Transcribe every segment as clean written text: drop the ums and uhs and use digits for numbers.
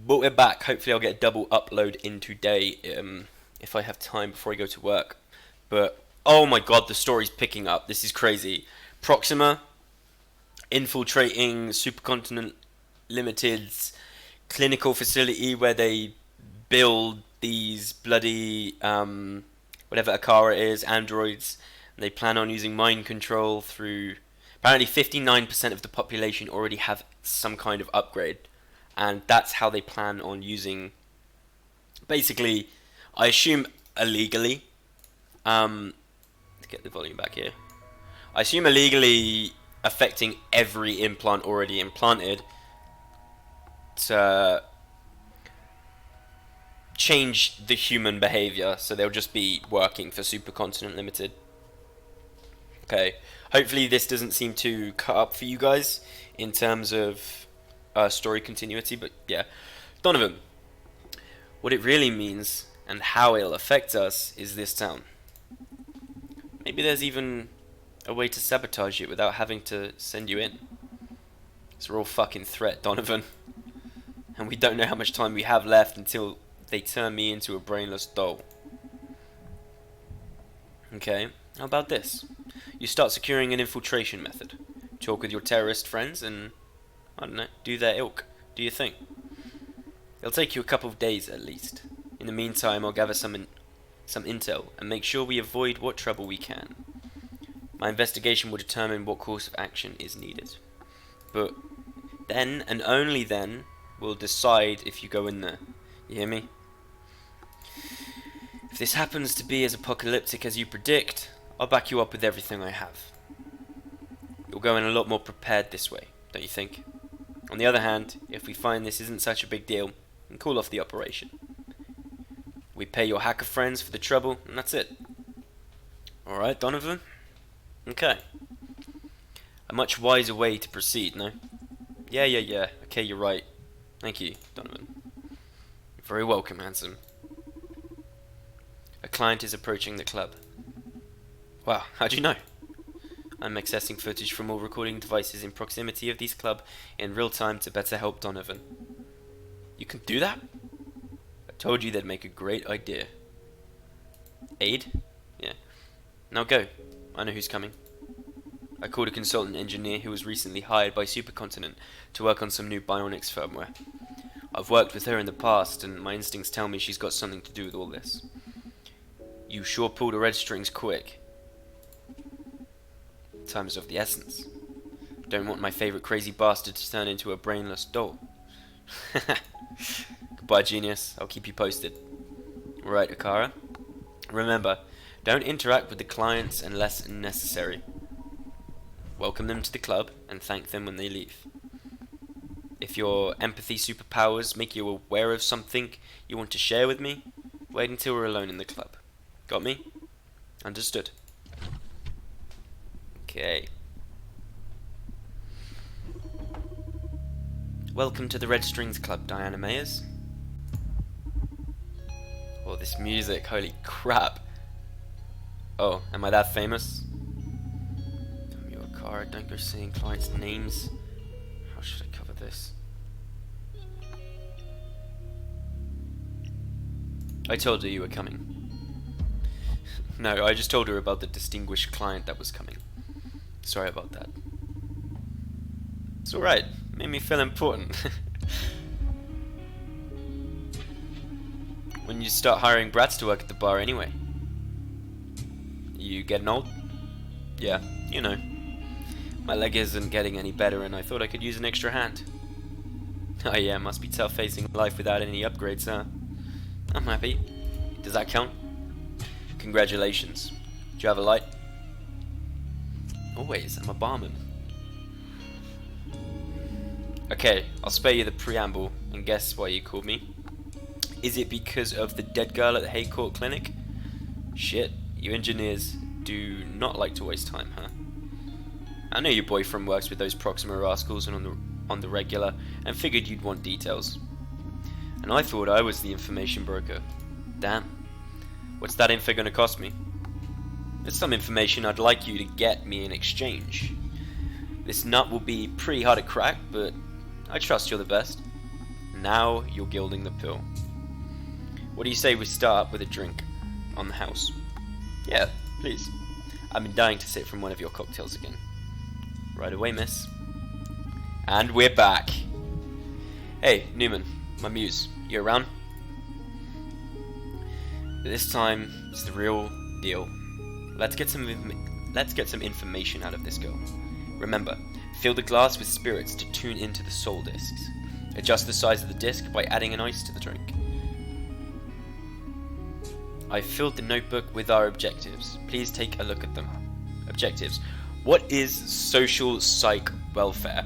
But we're back. Hopefully I'll get a double upload in today if I have time before I go to work. But, oh my god, the story's picking up. This is crazy. Proxima infiltrating Supercontinent Limited's clinical facility where they build these bloody, whatever Akara is, androids. And they plan on using mind control through... Apparently 59% of the population already have some kind of upgrade. And that's how they plan on using... Basically, I assume illegally. Let's get the volume back here. I assume illegally affecting every implant already implanted to change the human behavior, so they'll just be working for Supercontinent Limited. Okay, hopefully this doesn't seem too cut up for you guys in terms of story continuity, but yeah. Donovan, what it really means and how it'll affect us is this town. Maybe there's even a way to sabotage it without having to send you in. It's a real fucking threat, Donovan. And we don't know how much time we have left until they turn me into a brainless doll. Okay, how about this? You start securing an infiltration method. Talk with your terrorist friends and, I don't know, do their ilk. Do your thing. It'll take you a couple of days at least. In the meantime, I'll gather some intel and make sure we avoid what trouble we can. My investigation will determine what course of action is needed. But then, and only then, we'll decide if you go in there. You hear me? If this happens to be as apocalyptic as you predict, I'll back you up with everything I have. You'll go in a lot more prepared this way, don't you think? On the other hand, if we find this isn't such a big deal, then call off the operation. We pay your hacker friends for the trouble, and that's it. Alright, Donovan? Okay. A much wiser way to proceed, no? Yeah. Okay, you're right. Thank you, Donovan. You're very welcome, handsome. A client is approaching the club. Wow, how'd you know? I'm accessing footage from all recording devices in proximity of this club in real time to better help Donovan. You can do that? I told you they'd make a great idea. Aid? Yeah. Now go. I know who's coming. I called a consultant engineer who was recently hired by Supercontinent to work on some new bionics firmware. I've worked with her in the past, and my instincts tell me she's got something to do with all this. You sure pulled the red strings quick. Time is of the essence. Don't want my favourite crazy bastard to turn into a brainless doll. Goodbye, genius. I'll keep you posted. Right, Akara. Remember, don't interact with the clients unless necessary. Welcome them to the club and thank them when they leave. If your empathy superpowers make you aware of something you want to share with me, wait until we're alone in the club. Got me? Understood. Okay. Welcome to the Red Strings Club, Diana Mayers. Oh, this music, holy crap. Oh, am I that famous? Akara, don't go saying clients' names. How should I cover this? I told her you were coming. No, I just told her about the distinguished client that was coming. Sorry about that. It's alright. Made me feel important. When you start hiring brats to work at the bar anyway? You getting old? Yeah, you know. My leg isn't getting any better and I thought I could use an extra hand. Oh yeah, must be tough facing life without any upgrades, huh? I'm happy. Does that count? Congratulations. Do you have a light? Always, I'm a barman. Okay, I'll spare you the preamble and guess why you called me. Is it because of the dead girl at the Haycourt Clinic? Shit, you engineers do not like to waste time, huh? I know your boyfriend works with those Proxima rascals and on the regular, and figured you'd want details. And I thought I was the information broker. Damn. What's that info gonna cost me? There's some information I'd like you to get me in exchange. This nut will be pretty hard to crack, but I trust you're the best. Now you're gilding the pill. What do you say we start with a drink on the house? Yeah, please. I've been dying to sip from one of your cocktails again. Right away, miss. And we're back. Hey, Newman, my muse, you around? This time, it's the real deal. Let's get some information out of this girl. Remember, fill the glass with spirits to tune into the soul discs. Adjust the size of the disc by adding an ice to the drink. I filled the notebook with our objectives. Please take a look at them. Objectives. What is social psych welfare?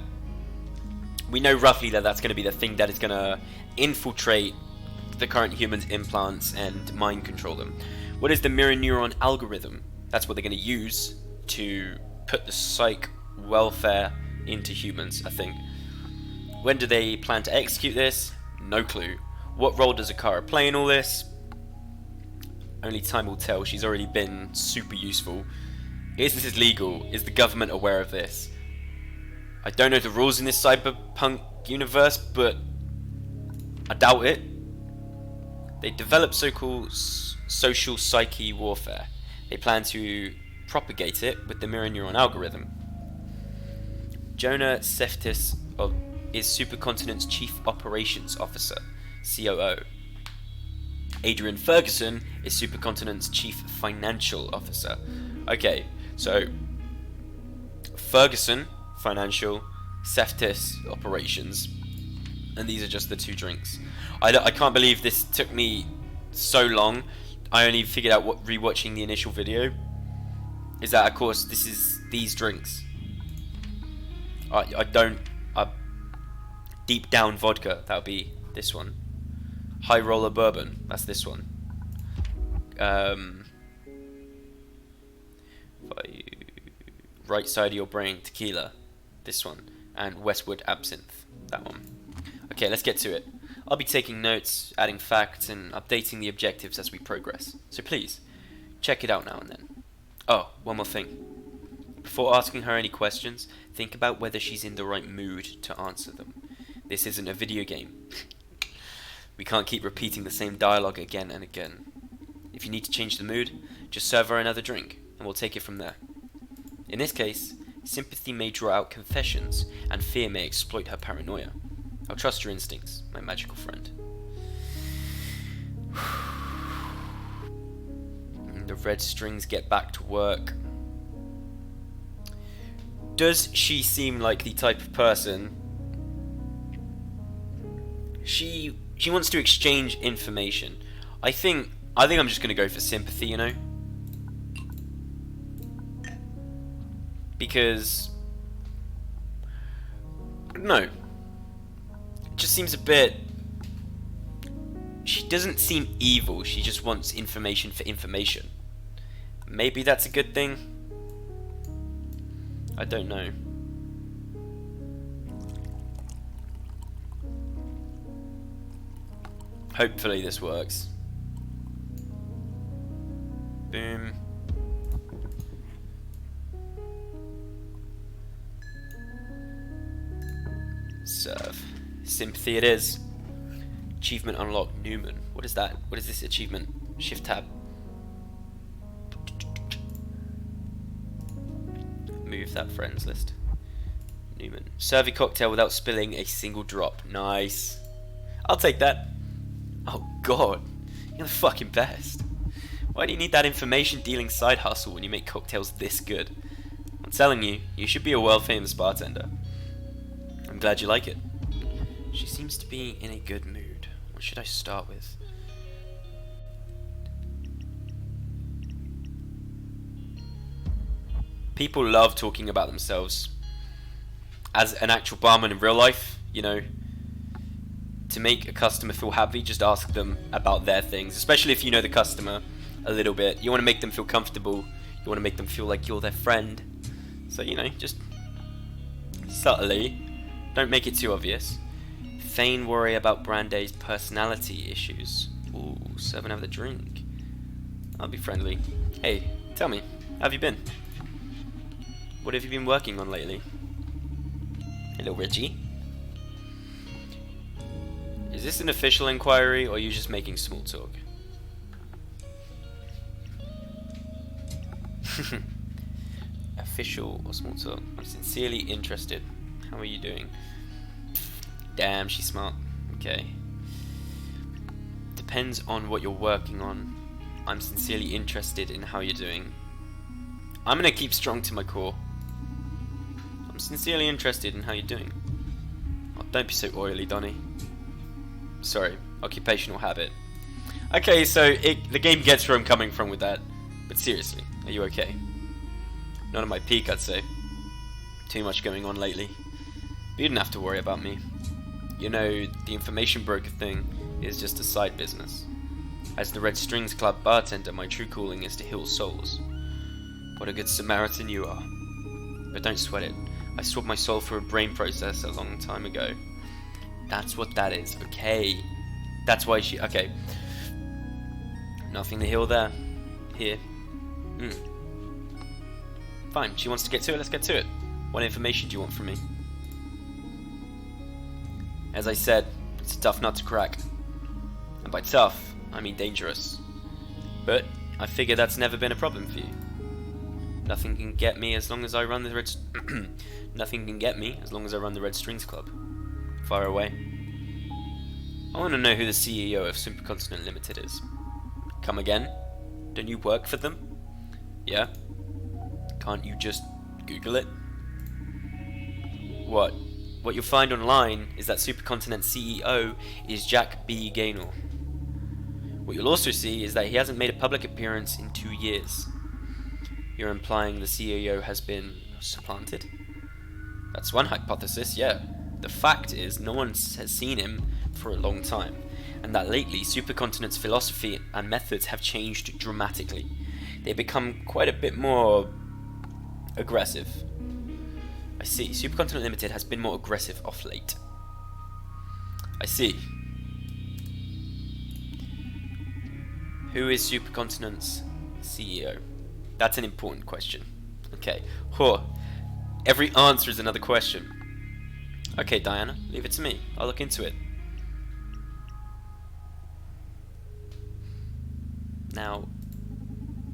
We know roughly that that's going to be the thing that is going to infiltrate the current humans' implants and mind control them. What is the mirror neuron algorithm? That's what they're going to use to put the psych welfare into humans, I think. When do they plan to execute this? No clue. What role does Akara play in all this? Only time will tell. She's already been super useful. Is this legal? Is the government aware of this? I don't know the rules in this cyberpunk universe, but I doubt it. They develop so-called social psyche warfare. They plan to propagate it with the mirror neuron algorithm. Jonah Seftis is Supercontinent's Chief Operations Officer, COO. Adrian Ferguson is Supercontinent's Chief Financial Officer. Okay, so Ferguson, Financial, Seftis, Operations, and these are just the two drinks. I can't believe this took me so long. I only figured out what rewatching the initial video is that, of course, this is these drinks. Deep down vodka, that would be this one. High roller bourbon, that's this one. Right side of your brain, tequila, this one. And Westwood absinthe, that one. Okay, let's get to it. I'll be taking notes, adding facts, and updating the objectives as we progress. So please, check it out now and then. Oh, one more thing. Before asking her any questions, think about whether she's in the right mood to answer them. This isn't a video game. We can't keep repeating the same dialogue again and again. If you need to change the mood, just serve her another drink, and we'll take it from there. In this case, sympathy may draw out confessions, and fear may exploit her paranoia. I'll trust your instincts, my magical friend. The red strings get back to work. Does she seem like the type of person... She wants to exchange information. I think I'm just gonna go for sympathy, you know? Because... no. It just seems a bit... She doesn't seem evil, she just wants information for information. Maybe that's a good thing? I don't know. Hopefully this works. Boom. Serve. Sympathy it is. Achievement unlocked. Newman. What is that? What is this achievement? Shift tab. Move that friends list. Newman. Serve a cocktail without spilling a single drop. Nice. I'll take that. Oh god. You're the fucking best. Why do you need that information dealing side hustle when you make cocktails this good? I'm telling you, you should be a world famous bartender. I'm glad you like it. She seems to be in a good mood. What should I start with? People love talking about themselves. As an actual barman in real life, you know, to make a customer feel happy, just ask them about their things. Especially if you know the customer a little bit. You want to make them feel comfortable. You want to make them feel like you're their friend. So, you know, just subtly. Don't make it too obvious. Feign worry about Brande's personality issues. Ooh, serve another drink. I'll be friendly. Hey, tell me, how have you been? What have you been working on lately? Hello, Reggie. Is this an official inquiry, or are you just making small talk? Official or small talk? I'm sincerely interested. How are you doing? Damn, she's smart. Okay. Depends on what you're working on. I'm sincerely interested in how you're doing. I'm gonna keep strong to my core. I'm sincerely interested in how you're doing. Oh, don't be so oily, Donnie. Sorry, occupational habit. Okay, so the game gets where I'm coming from with that. But seriously, are you okay? Not at my peak, I'd say. Too much going on lately. But you didn't have to worry about me. You know, the information broker thing is just a side business. As the Red Strings Club bartender, my true calling is to heal souls. What a good Samaritan you are. But don't sweat it. I swapped my soul for a brain processor a long time ago. That's what that is, okay? That's why she... Okay. Nothing to heal there. Here. Fine, she wants to get to it, let's get to it. What information do you want from me? As I said, it's a tough nut to crack. And by tough, I mean dangerous. But I figure that's never been a problem for you. Nothing can get me as long as I run the Red... Nothing can get me as long as I run the Red Strings Club. Far away. I want to know who the CEO of Supercontinent Limited is. Come again? Don't you work for them? Yeah? Can't you just Google it? What? What you'll find online is that Supercontinent CEO is Jack B. Gaynor. What you'll also see is that he hasn't made a public appearance in 2 years. You're implying the CEO has been supplanted? That's one hypothesis, yeah. The fact is, no one has seen him for a long time, and that lately Supercontinent's philosophy and methods have changed dramatically. They've become quite a bit more aggressive. I see. Supercontinent Limited has been more aggressive off late. I see. Who is Supercontinent's CEO? That's an important question. Okay. Every answer is another question. Okay, Diana, leave it to me. I'll look into it. Now,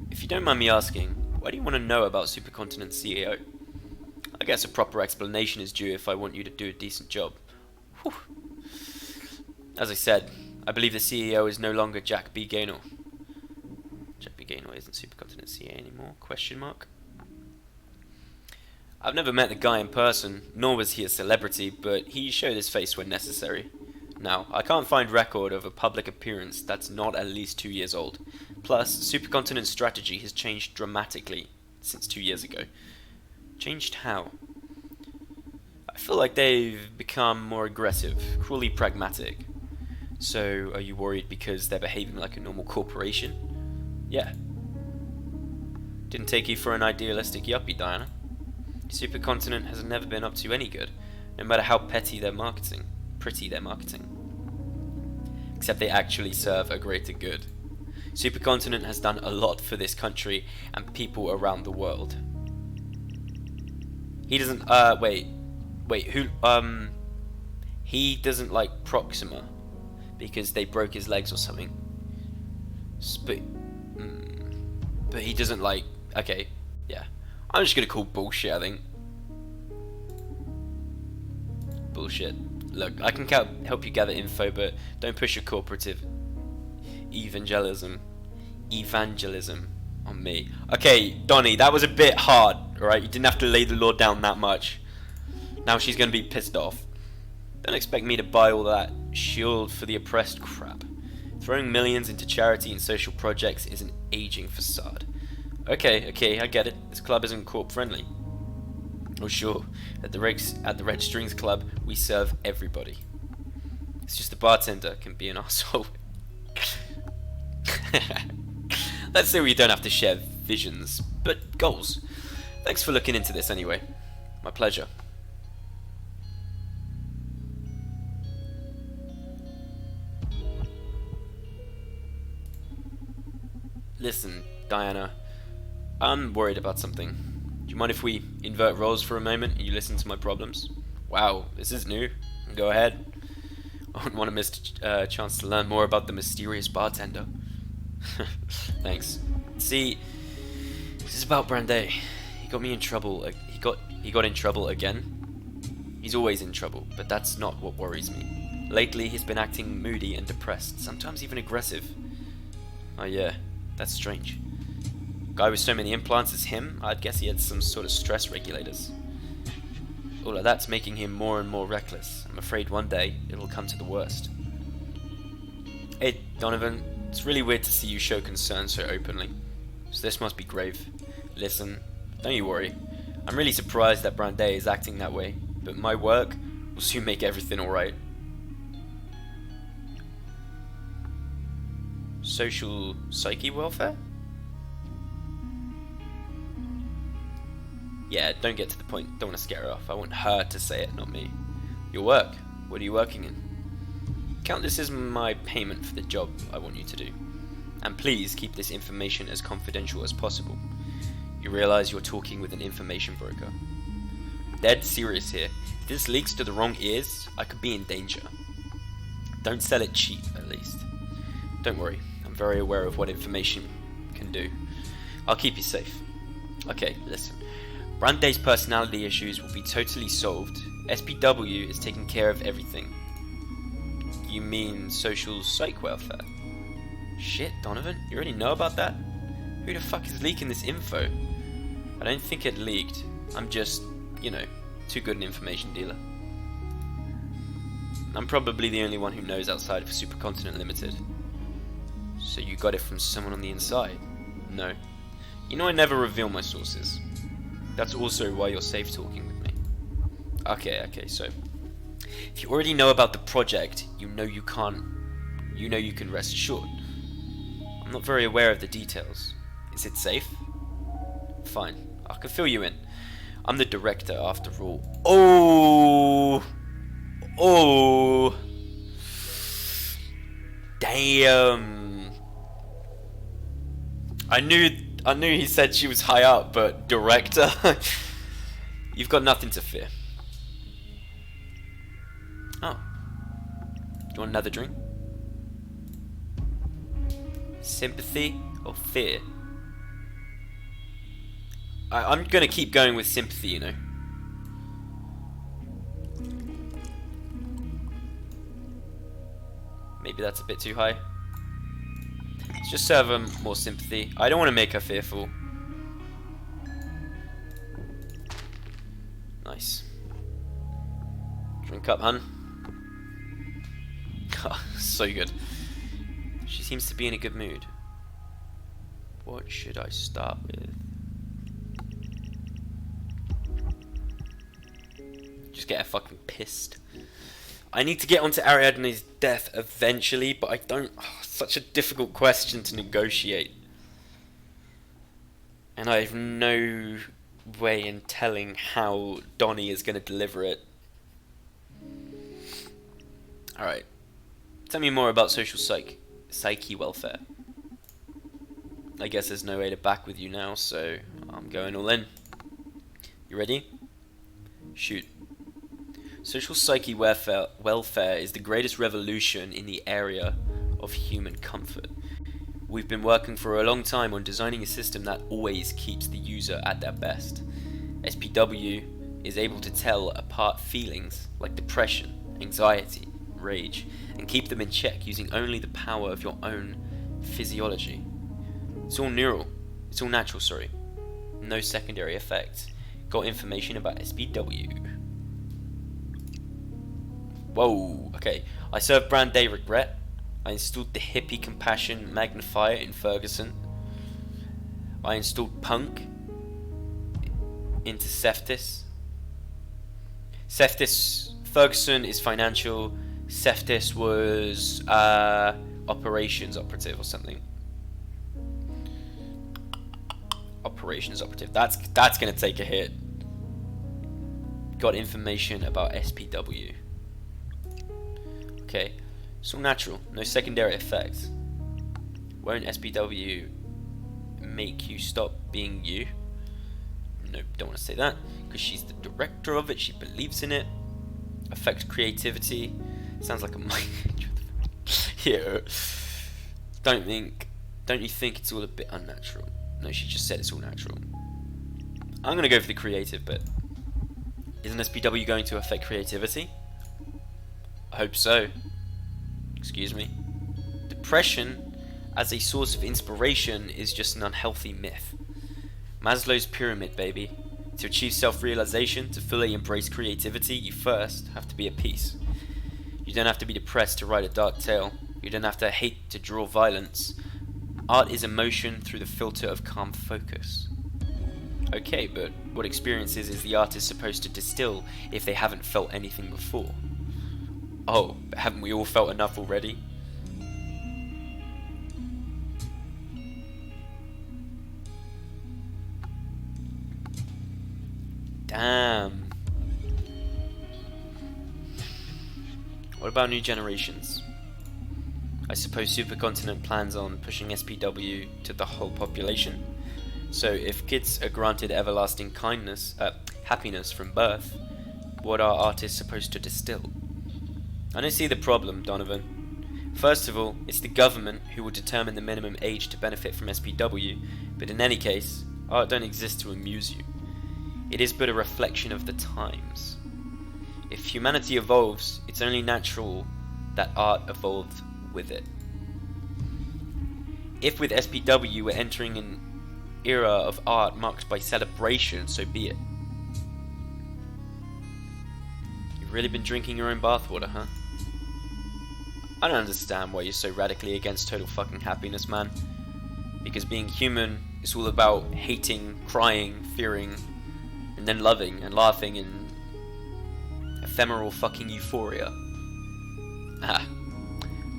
if you don't mind me asking, why do you want to know about Supercontinent's CEO? I guess a proper explanation is due if I want you to do a decent job. Whew. As I said, I believe the CEO is no longer Jack B. Gaynor. Jack B. Gaynor isn't Supercontinent CEO anymore? Question mark. I've never met the guy in person, nor was he a celebrity, but he showed his face when necessary. Now, I can't find record of a public appearance that's not at least 2 years old. Plus, Supercontinent's strategy has changed dramatically since 2 years ago. Changed how? I feel like they've become more aggressive, cruelly pragmatic. So, are you worried because they're behaving like a normal corporation? Yeah. Didn't take you for an idealistic yuppie, Diana. Supercontinent has never been up to any good, no matter how pretty their marketing. Except they actually serve a greater good. Supercontinent has done a lot for this country and people around the world. He doesn't, he doesn't like Proxima because they broke his legs or something. But he doesn't like, okay, yeah. I'm just gonna call bullshit, I think. Bullshit. Look, I can help you gather info, but don't push your corporative evangelism on me. Okay, Donnie, that was a bit hard, alright? You didn't have to lay the law down that much. Now she's gonna be pissed off. Don't expect me to buy all that shield for the oppressed crap. Throwing millions into charity and social projects is an aging facade. Okay, I get it. This club isn't corp friendly. Oh sure, at the Red Strings Club, we serve everybody. It's just the bartender can be an arsehole. Let's say we don't have to share visions, but goals. Thanks for looking into this anyway. My pleasure. Listen, Diana, I'm worried about something. Do you mind if we invert roles for a moment and you listen to my problems? Wow, this is new. Go ahead. I wouldn't want to miss a chance to learn more about the mysterious bartender. Thanks. See, this is about Brandeis. He got me in trouble. He got in trouble again. He's always in trouble, but that's not what worries me. Lately, he's been acting moody and depressed, sometimes even aggressive. Oh yeah, that's strange. Guy with so many implants as him, I'd guess he had some sort of stress regulators. All of that's making him more and more reckless. I'm afraid one day it'll come to the worst. Hey, Donovan, it's really weird to see you show concern so openly. So this must be grave. Listen, don't you worry. I'm really surprised that Brandeis is acting that way, but my work will soon make everything alright. Social psyche welfare? Yeah, don't get to the point. Don't want to scare her off. I want her to say it, not me. Your work. What are you working in? Count this as my payment for the job I want you to do. And please keep this information as confidential as possible. You realize you're talking with an information broker. Dead serious here. If this leaks to the wrong ears, I could be in danger. Don't sell it cheap, at least. Don't worry. I'm very aware of what information can do. I'll keep you safe. Okay, listen. Brandeis' personality issues will be totally solved. SPW is taking care of everything. You mean social psych welfare? Shit, Donovan, you already know about that? Who the fuck is leaking this info? I don't think it leaked. I'm just, you know, too good an information dealer. I'm probably the only one who knows outside of Supercontinent Limited. So you got it from someone on the inside? No. You know I never reveal my sources. That's also why you're safe talking with me. Okay, so if you already know about the project, you know you can rest assured. I'm not very aware of the details. Is it safe? Fine, I can fill you in. I'm the director after all. Oh, damn. I knew he said she was high up, but director? You've got nothing to fear. Oh. Do you want another drink? Sympathy or fear? I'm gonna keep going with sympathy, you know. Maybe that's a bit too high. Let's just serve her more sympathy. I don't want to make her fearful. Nice. Drink up, hun. So good. She seems to be in a good mood. What should I start with? Just get her fucking pissed. I need to get onto Ariadne's death eventually, but I don't... such a difficult question to negotiate. And I have no way in telling how Donnie is going to deliver it. Alright. Tell me more about social psyche welfare. I guess there's no way to back with you now, so I'm going all in. You ready? Shoot. Social psyche welfare is the greatest revolution in the area of human comfort. We've been working for a long time on designing a system that always keeps the user at their best. SPW is able to tell apart feelings like depression, anxiety, rage, and keep them in check using only the power of your own physiology. It's all natural, sorry. No secondary effects. Got information about SPW. Whoa, okay. I served Brandeis regret. I installed the hippie compassion magnifier in Ferguson. I installed punk into Cephtis. Ferguson is financial. Cephtis was operations operative or something. Operations operative. That's gonna take a hit. Got information about SPW. Okay, it's all natural, no secondary effects. Won't SPW make you stop being you? Nope, don't want to say that, because she's the director of it, she believes in it. Affects creativity. Sounds like a mic. Yeah. Don't you think it's all a bit unnatural? No, she just said it's all natural. I'm gonna go for the creative bit. Isn't SPW going to affect creativity? I hope so. Excuse me. Depression as a source of inspiration is just an unhealthy myth. Maslow's pyramid, baby. To achieve self-realization, to fully embrace creativity, you first have to be at peace. You don't have to be depressed to write a dark tale. You don't have to hate to draw violence. Art is emotion through the filter of calm focus. Okay, but what experiences is the artist supposed to distill if they haven't felt anything before? Oh, but haven't we all felt enough already? Damn. What about new generations? I suppose Supercontinent plans on pushing SPW to the whole population. So if kids are granted everlasting happiness from birth, what are artists supposed to distill? I don't see the problem, Donovan. First of all, it's the government who will determine the minimum age to benefit from SPW, but in any case, art don't exist to amuse you. It is but a reflection of the times. If humanity evolves, it's only natural that art evolved with it. If with SPW we're entering an era of art marked by celebration, so be it. You've really been drinking your own bathwater, huh? I don't understand why you're so radically against total fucking happiness, man. Because being human is all about hating, crying, fearing, and then loving and laughing in ephemeral fucking euphoria.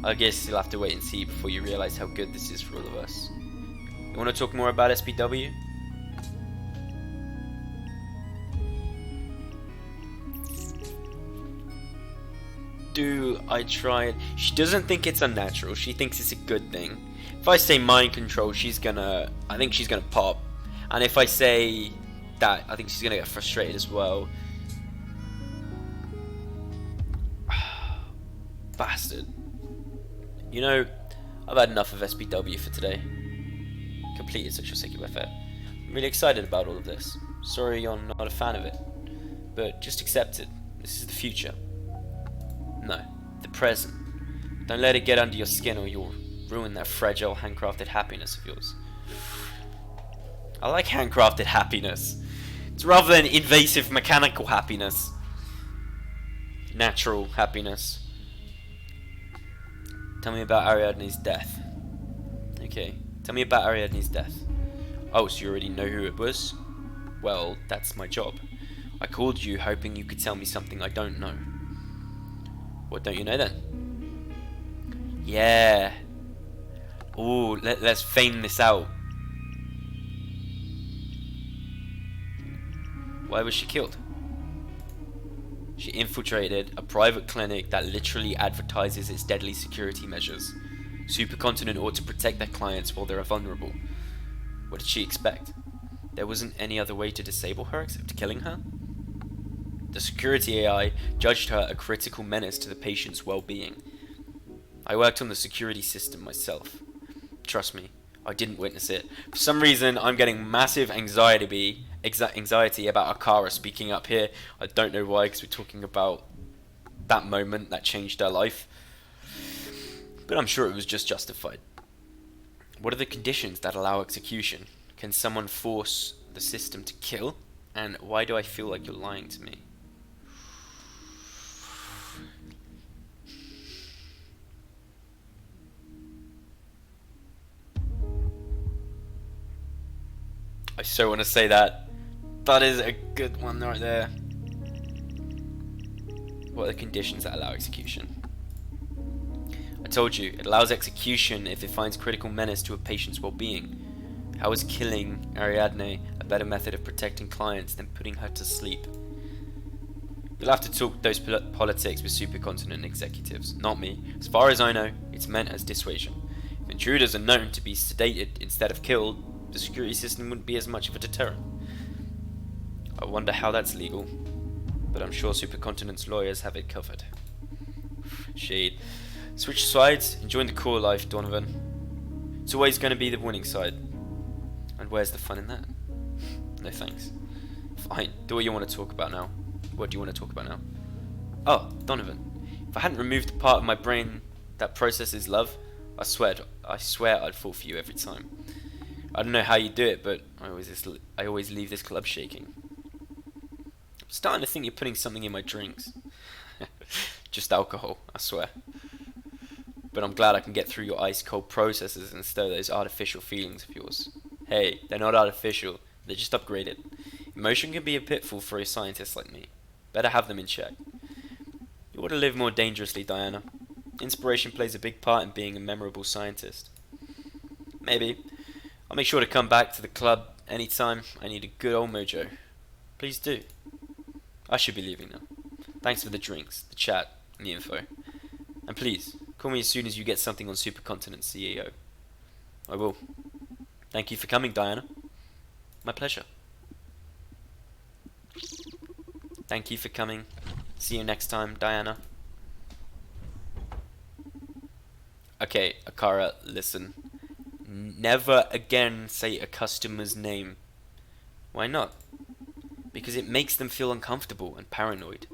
I guess you'll have to wait and see before you realize how good this is for all of us. You want to talk more about SPW? Do I try it? She doesn't think it's unnatural. She thinks it's a good thing. If I say mind control, I think she's gonna pop. And if I say that, I think she's gonna get frustrated as well. Bastard. You know, I've had enough of SPW for today. Completed Sexual Seeking Welfare. I'm really excited about all of this. Sorry you're not a fan of it, but just accept it. This is the future. No, the present. Don't let it get under your skin or you'll ruin that fragile handcrafted happiness of yours. I like handcrafted happiness. It's rather than invasive mechanical happiness. Natural happiness. Tell me about Ariadne's death. Okay, tell me about Ariadne's death. Oh, so you already know who it was? Well, that's my job. I called you hoping you could tell me something I don't know. What don't you know then? Yeah. Ooh, let's feign this out. Why was she killed? She infiltrated a private clinic that literally advertises its deadly security measures. Supercontinent ought to protect their clients while they're vulnerable. What did she expect? There wasn't any other way to disable her except killing her? The security AI judged her a critical menace to the patient's well-being. I worked on the security system myself. Trust me, I didn't witness it. For some reason, I'm getting massive anxiety about Akara speaking up here. I don't know why, because we're talking about that moment that changed her life. But I'm sure it was just justified. What are the conditions that allow execution? Can someone force the system to kill? And why do I feel like you're lying to me? I so want to say that. That is a good one right there. What are the conditions that allow execution? I told you, it allows execution if it finds critical menace to a patient's well-being. How is killing Ariadne a better method of protecting clients than putting her to sleep? You'll have to talk those politics with Supercontinent executives, not me. As far as I know, it's meant as dissuasion. If intruders are known to be sedated instead of killed, the security system wouldn't be as much of a deterrent. I wonder how that's legal, but I'm sure Supercontinent's lawyers have it covered. Shade. Switch sides and join the core life, Donovan. It's always going to be the winning side. And where's the fun in that? No thanks. Fine, do what you want to talk about now. What do you want to talk about now? Oh, Donovan. If I hadn't removed the part of my brain that processes love, I swear I'd fall for you every time. I don't know how you do it, but I always leave this club shaking. I'm starting to think you're putting something in my drinks. Just alcohol, I swear. But I'm glad I can get through your ice cold processes and stir those artificial feelings of yours. Hey, they're not artificial, they're just upgraded. Emotion can be a pitfall for a scientist like me. Better have them in check. You ought to live more dangerously, Diana. Inspiration plays a big part in being a memorable scientist. Maybe. I'll make sure to come back to the club anytime I need a good old mojo. Please do. I should be leaving now. Thanks for the drinks, the chat, and the info. And please, call me as soon as you get something on Supercontinent CEO. I will. Thank you for coming, Diana. My pleasure. Thank you for coming. See you next time, Diana. Okay, Akara, listen. Never again say a customer's name. Why not? Because it makes them feel uncomfortable and paranoid.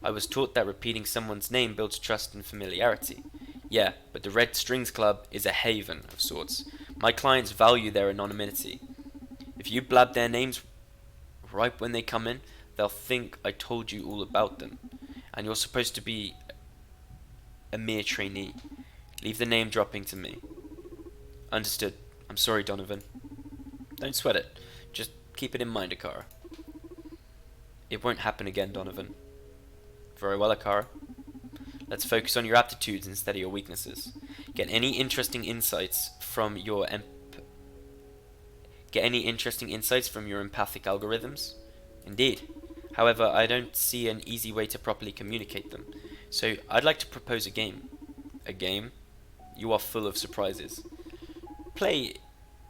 I was taught that repeating someone's name builds trust and familiarity. Yeah, but the Red Strings Club is a haven of sorts. My clients value their anonymity. If you blab their names right when they come in, they'll think I told you all about them. And you're supposed to be a mere trainee. Leave the name dropping to me. Understood. I'm sorry, Donovan. Don't sweat it. Just keep it in mind, Akara. It won't happen again, Donovan. Very well, Akara. Let's focus on your aptitudes instead of your weaknesses. Get any interesting insights from your empathic algorithms? Indeed. However, I don't see an easy way to properly communicate them. So, I'd like to propose a game. A game? You are full of surprises. Play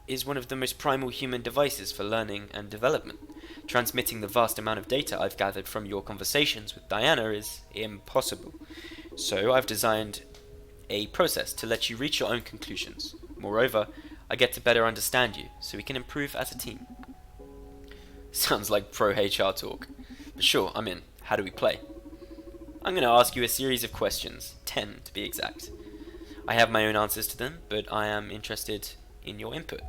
is one of the most primal human devices for learning and development. Transmitting the vast amount of data I've gathered from your conversations with Diana is impossible. So I've designed a process to let you reach your own conclusions. Moreover, I get to better understand you, so we can improve as a team. Sounds like pro HR talk. But sure, I'm in. How do we play? I'm going to ask you a series of questions, 10 to be exact. I have my own answers to them, but I am interested in your input.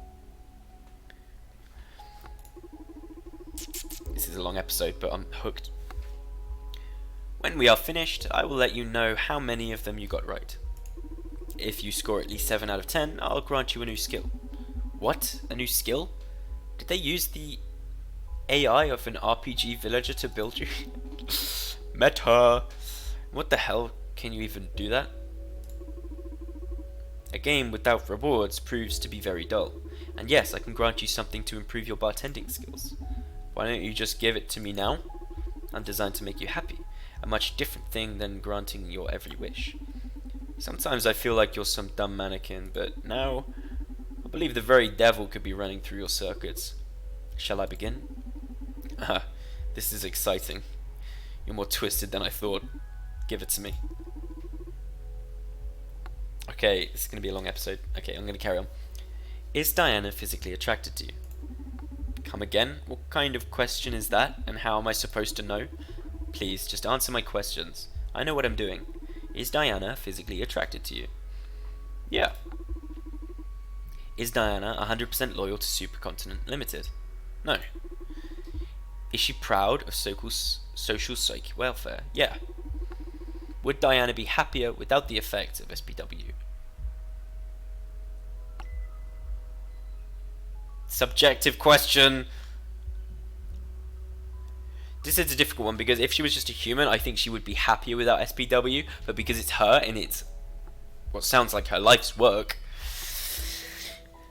This is a long episode, but I'm hooked. When we are finished, I will let you know how many of them you got right. If you score at least 7 out of 10, I'll grant you a new skill. What? A new skill? Did they use the AI of an RPG villager to build you? Meta! What the hell? Can you even do that? A game without rewards proves to be very dull. And yes, I can grant you something to improve your bartending skills. Why don't you just give it to me now? I'm designed to make you happy. A much different thing than granting your every wish. Sometimes I feel like you're some dumb mannequin, but now I believe the very devil could be running through your circuits. Shall I begin? This is exciting. You're more twisted than I thought. Give it to me. Okay, this is going to be a long episode. Okay, I'm going to carry on. Is Diana physically attracted to you? Come again? What kind of question is that, and how am I supposed to know? Please, just answer my questions. I know what I'm doing. Is Diana physically attracted to you? Yeah. Is Diana 100% loyal to Supercontinent Limited? No. Is she proud of social psychic welfare? Yeah. Would Diana be happier without the effects of SPW? Subjective question. This is a difficult one because if she was just a human, I think she would be happier without SPW, but because it's her and it's what sounds like her life's work,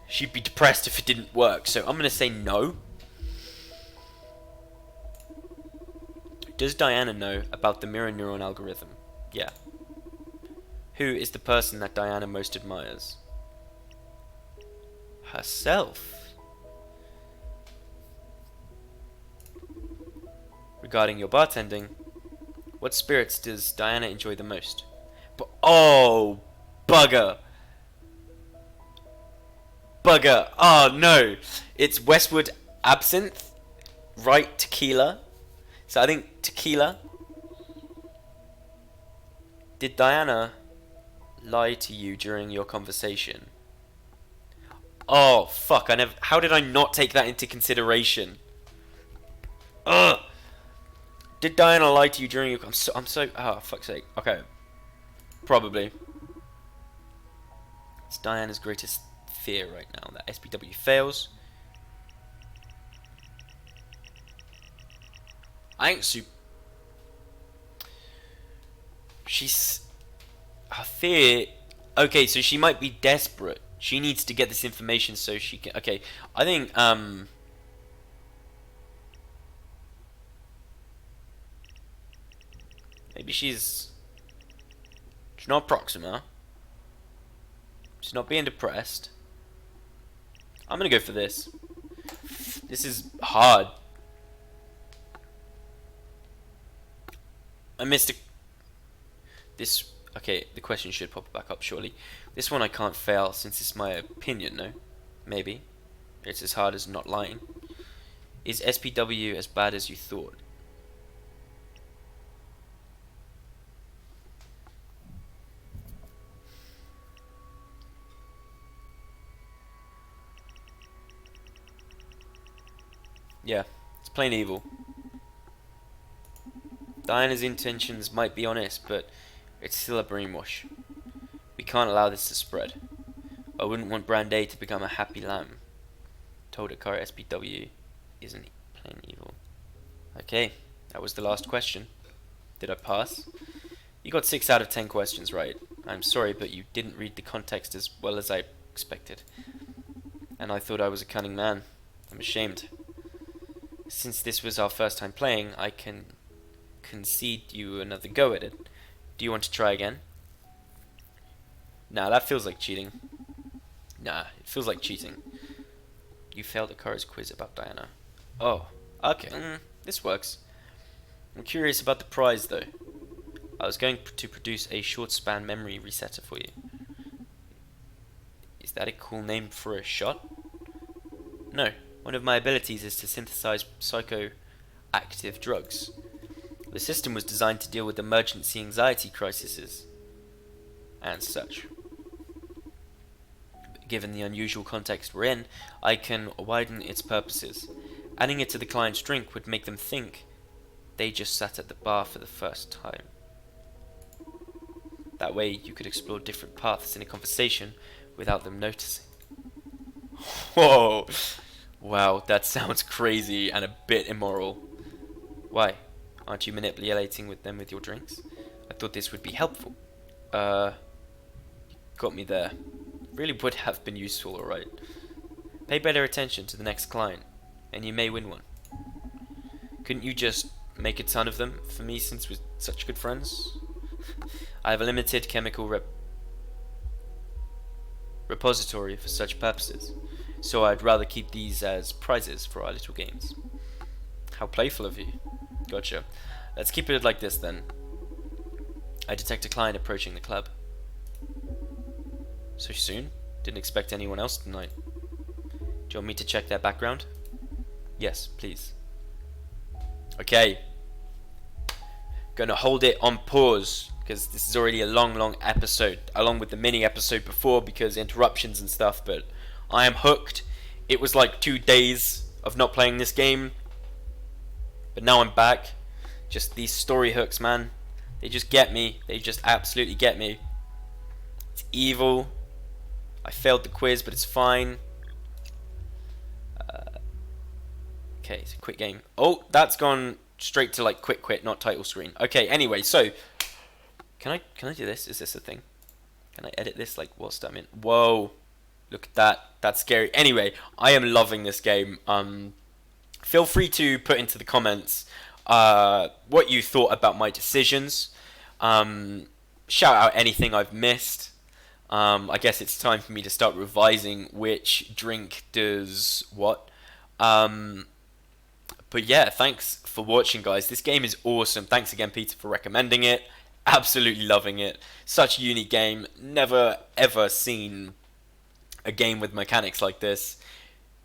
she'd be depressed if it didn't work. So I'm going to say no. Does Diana know about the mirror neuron algorithm? Yeah. Who is the person that Diana most admires? Herself. Regarding your bartending, What spirits does Diana enjoy the most? But oh, bugger. Bugger. Oh no. It's Westwood Absinthe, right tequila. So I think tequila. Did Diana lie to you during your conversation? Oh fuck, I never, how did I not take that into consideration? Ugh. Did Diana lie to you during your, I'm so, oh fuck's sake. Okay. Probably. It's Diana's greatest fear right now, that SPW fails. I think she's, her fear, okay, so she might be desperate. She needs to get this information so she can, okay, I think, maybe she's not Proxima. She's not being depressed. I'm gonna go for this. This is hard. I missed a... This... Okay, the question should pop back up, surely. This one I can't fail, since it's my opinion, no? Maybe. It's as hard as not lying. Is SPW as bad as you thought? Yeah, it's plain evil. Diana's intentions might be honest, but it's still a brainwash. We can't allow this to spread. I wouldn't want Brand A to become a happy lamb. Told Akara SPW isn't plain evil. Okay, that was the last question. Did I pass? You got 6 out of 10 questions right. I'm sorry, but you didn't read the context as well as I expected. And I thought I was a cunning man. I'm ashamed. Since this was our first time playing, I can concede you another go at it. Do you want to try again? Nah, that feels like cheating. Nah, it feels like cheating. You failed Akara's quiz about Diana. Oh, okay, this works. I'm curious about the prize though. I was going to produce a short span memory resetter for you. Is that a cool name for a shot? No, one of my abilities is to synthesize psychoactive drugs. The system was designed to deal with emergency anxiety crises and such. Given the unusual context we're in, I can widen its purposes. Adding it to the client's drink would make them think they just sat at the bar for the first time. That way you could explore different paths in a conversation without them noticing. Whoa! Wow, that sounds crazy and a bit immoral. Why? Aren't you manipulating with them with your drinks? I thought this would be helpful. Got me there. Really would have been useful, alright. Pay better attention to the next client, and you may win one. Couldn't you just make a ton of them for me since we're such good friends? I have a limited chemical repository for such purposes, so I'd rather keep these as prizes for our little games. How playful of you. Gotcha. Let's keep it like this then. I detect a client approaching the club. So soon? Didn't expect anyone else tonight. Do you want me to check their background? Yes, please. Okay. Gonna hold it on pause because this is already a long episode, along with the mini episode before because interruptions and stuff, but I am hooked. It was like 2 days of not playing this game, but now I'm back. Just these story hooks, man. They just get me. They just absolutely get me. It's evil. I failed the quiz, but it's fine. Okay, it's a quick game. Oh, that's gone straight to like quick quit, not title screen. Okay, anyway, so can I do this? Is this a thing? Can I edit this like whilst I'm in? Whoa, look at that. That's scary. Anyway, I am loving this game. Feel free to put into the comments what you thought about my decisions. Shout out anything I've missed. I guess it's time for me to start revising which drink does what. But yeah, thanks for watching, guys. This game is awesome. Thanks again, Peter, for recommending it. Absolutely loving it. Such a unique game. Never ever seen a game with mechanics like this.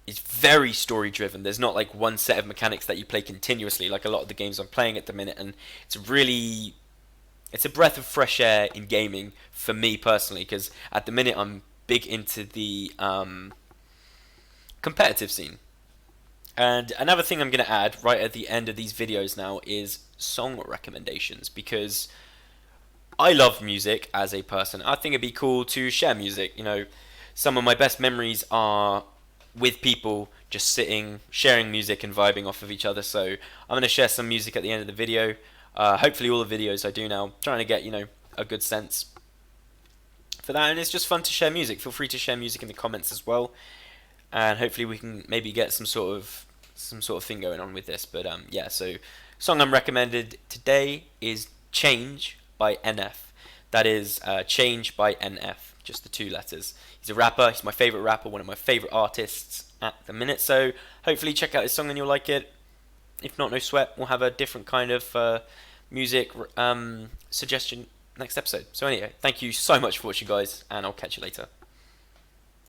It's very story driven. There's not like one set of mechanics that you play continuously like a lot of the games I'm playing at the minute, and it's a breath of fresh air in gaming for me personally, because at the minute I'm big into the competitive scene. And another thing I'm going to add right at the end of these videos now is song recommendations, because I love music as a person. I think it'd be cool to share music. Some of my best memories are with people just sitting, sharing music and vibing off of each other. So I'm going to share some music at the end of the video. Hopefully all the videos I do now, trying to get, a good sense for that. And it's just fun to share music. Feel free to share music in the comments as well. And hopefully we can maybe get some sort of thing going on with this. But yeah, so song I'm recommended today is Change by NF. That is Change by NF, just the 2 letters. He's a rapper. He's my favorite rapper, one of my favorite artists at the minute. So hopefully check out his song and you'll like it. If not, no sweat. We'll have a different kind of music suggestion next episode. So anyway, thank you so much for watching, guys, and I'll catch you later.